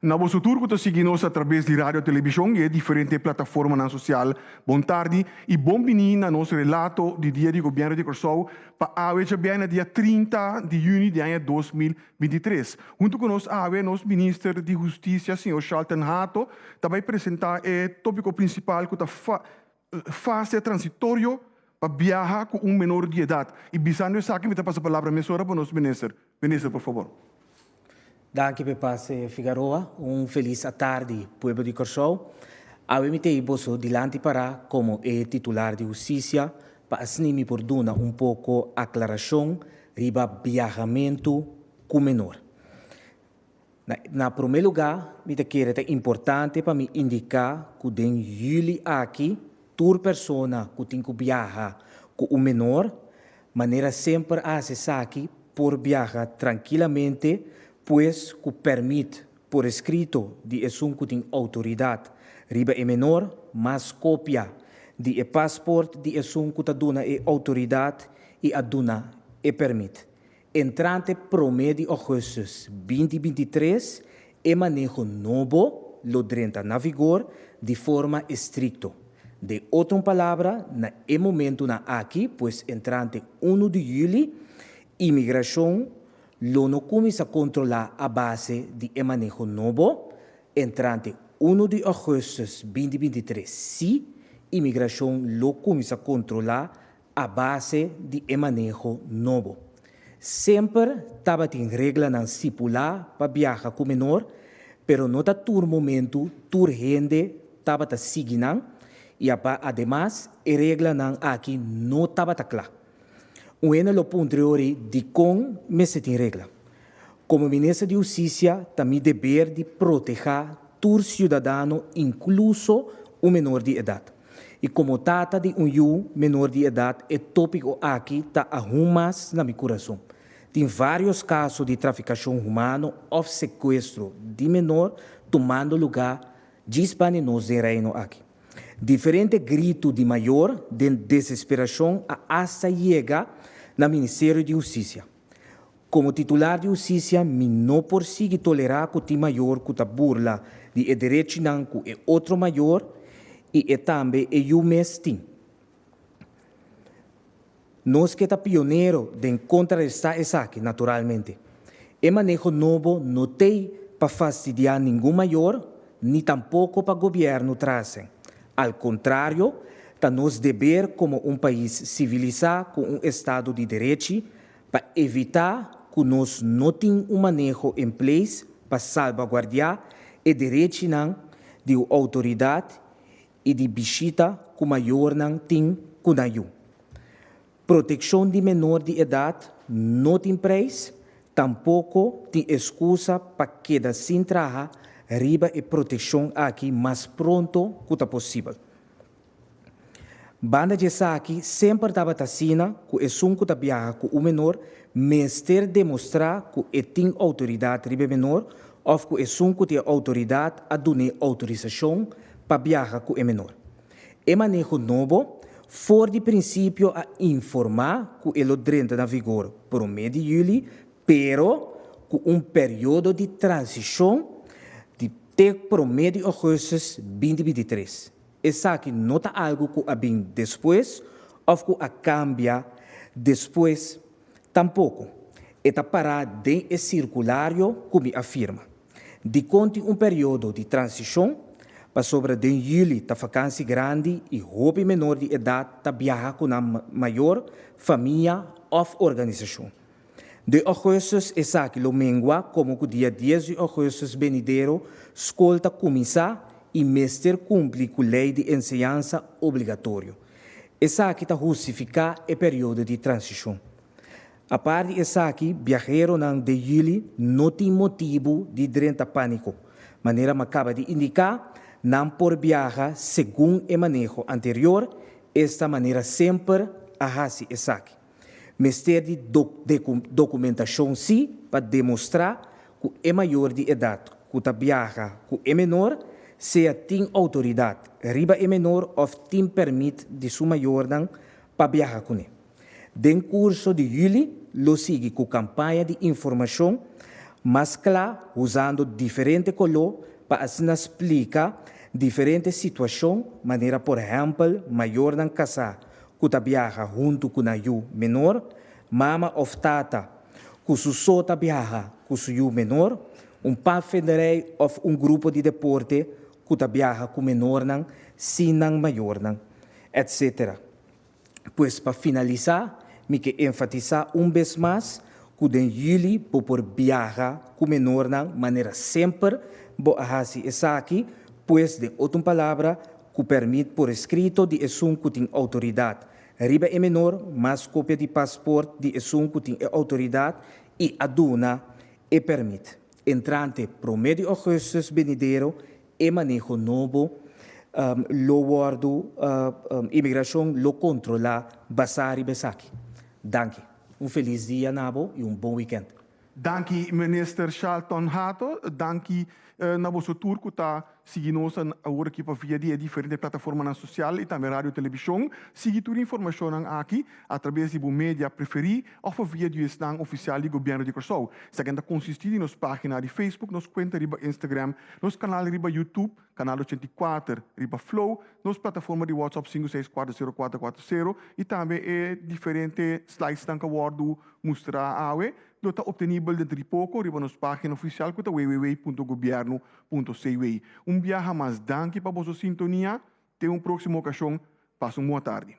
Na vosso turco te seguimos através de rádio e televisão e diferentes plataformas na social. Bom tarde e bem-vindo na nosso relato de dia de governo de Corsou para hoje bem dia 30 de junho de ano 2023. Junto conosco nosso ministro de Justiça, senhor Charlton Hato, também apresentar o tópico principal que é fase transitória para viajar com menor de idade. E bisando essa aqui, me passa a palavra para o nosso ministro. Ministro, por favor. Danke per passe Figueroa, feliz tarde, pueblo de Corsou. Eu me tenho dilante para como titular de justiça para assumir por duna pouco aclaração riba viajamento com menor. Na primeiro lugar, me quero é importante para me indicar que den julho aqui, toda pessoa que tem que viajar com o menor, maneira sempre acessar aqui por viajar tranquilamente, pois que permite, por escrito, de que tem autoridade riba é menor, mas cópia de passaporte de que ta duna é autoridade e a duna é permite. Entrante promedio de agosto 2023, é manejo novo, lo drenta na vigor, de forma estricta. De outra palavra, na momento na aqui, pois entrante 1 de julho, imigração não começa a controlar a base de manejo novo, entrante 1 de agosto 2023, sim, imigração não começa a controlar a base de manejo novo. Sempre estava em regra não estipular para viajar com menor, pero não está todo momento, toda gente estava seguindo, e además, a regra não aqui não estava clara. Lo ponto de como me se tem regra. Como ministro de Justiça, também dever de proteger todo cidadão, incluso o menor de idade. E como trata de menor de idade, é tópico aqui está arrumas na meu coração. Tem vários casos de traficação humana ou sequestro de menor tomando lugar de nos reino aqui. Diferente grito de maior de desesperação hasta chegar no Ministério de Justiça. Como titular de Justiça, me não consigo tolerar que o maior que burla de direito não que é outro maior e também é o mesmo. Nós que somos pioneiros de contrarrestar essa aqui, naturalmente. O manejo novo não tem para fastidiar nenhum maior, nem tampouco para o governo trazem. Ao contrário, está nos dever como país civilizado com Estado de Direito para evitar que nós não tenhamos manejo em place para salvaguardar o direito de autoridade e de visita que o maior não tem com a proteção de menor de idade não tem preço, tampouco tem excusa para quedar sem trabalho, riba e proteção aqui mais pronto que possível. Banda de aqui sempre estava tassina que é que está viaja com o menor, mas ter demonstrar que tem autoridade riba menor, ou que que tem autoridade a dar autorização para viajar com o menor. É manejo novo, for de princípio a informar que ele entra na vigor por mês de julho, pero com período de transição de por mês de agosto 2023. Essa aqui não está algo que vem depois, ou que cambia depois, tampouco. Está para de circulário que me afirma. De conte período de transição, para sobre de julho está vacância grande e jovem menor de idade está viajar com a maior família ou organização. De agosto, essa aqui lo mengua como que dia 10 de agosto venidero, escolta começar e mestre cumpre com a lei de ensinança obrigatória. Essa aqui está justificar o período de transição. A parte dessa aqui, viajero de julho não tem motivo de drenta pânico. Maneira me acaba de indicar, não por viajar segundo o manejo anterior, esta maneira sempre arrasa essa aqui. Mestre de documentação sim, para demonstrar que é maior de idade, que viaja com é menor, se tem autoridade, riba é menor ou tem permite de sua maior para viajar com ele. Den curso de julho, lo sigue com campanha de informação mas claro, usando diferente color para assim explicar diferentes situações, maneira, por exemplo, maior não casar, que viaja junto com a menor, mama ou tata, que su sota viaja com su menor, pai federal ou grupo de deporte, que viaja com menor, sin maior, etc. Pois, para finalizar, me que enfatizar vez mais que den jullie por viajar com menor, maneira sempre, boahasi essa aqui, pois de outra palavra, que permite por escrito de esum que tem autoridade. Riba é menor, mas cópia de passaporte de esum que tem autoridade e aduna e permite. Entrante promedio Augustus Benedero e manejo novo, lo guardo, imigração lo controla, basari besaki. Danke. Feliz dia, Nabo, e bom weekend. Danke, minister Charlton Hato. Danke, Nabo Sotur, que está seguindo agora aqui para via de diferentes plataformas sociais e também rádio e televisão. Siga toda a informação aqui, através do mídia preferido, ou via do stand oficial do governo de Curaçao. Se ainda consistir em nossa página de Facebook, nossa conta de Instagram, nosso canal de YouTube, canal 84, riba Flow, nossa plataforma de WhatsApp 5640440 e também diferentes slides que eu mostrar a você. Está obtenível dentro de pouco, riba nossa página oficial, que é www.governo.cw. Viaja mais danke para a sua sintonia. Até uma próxima ocasião. Passe uma boa tarde.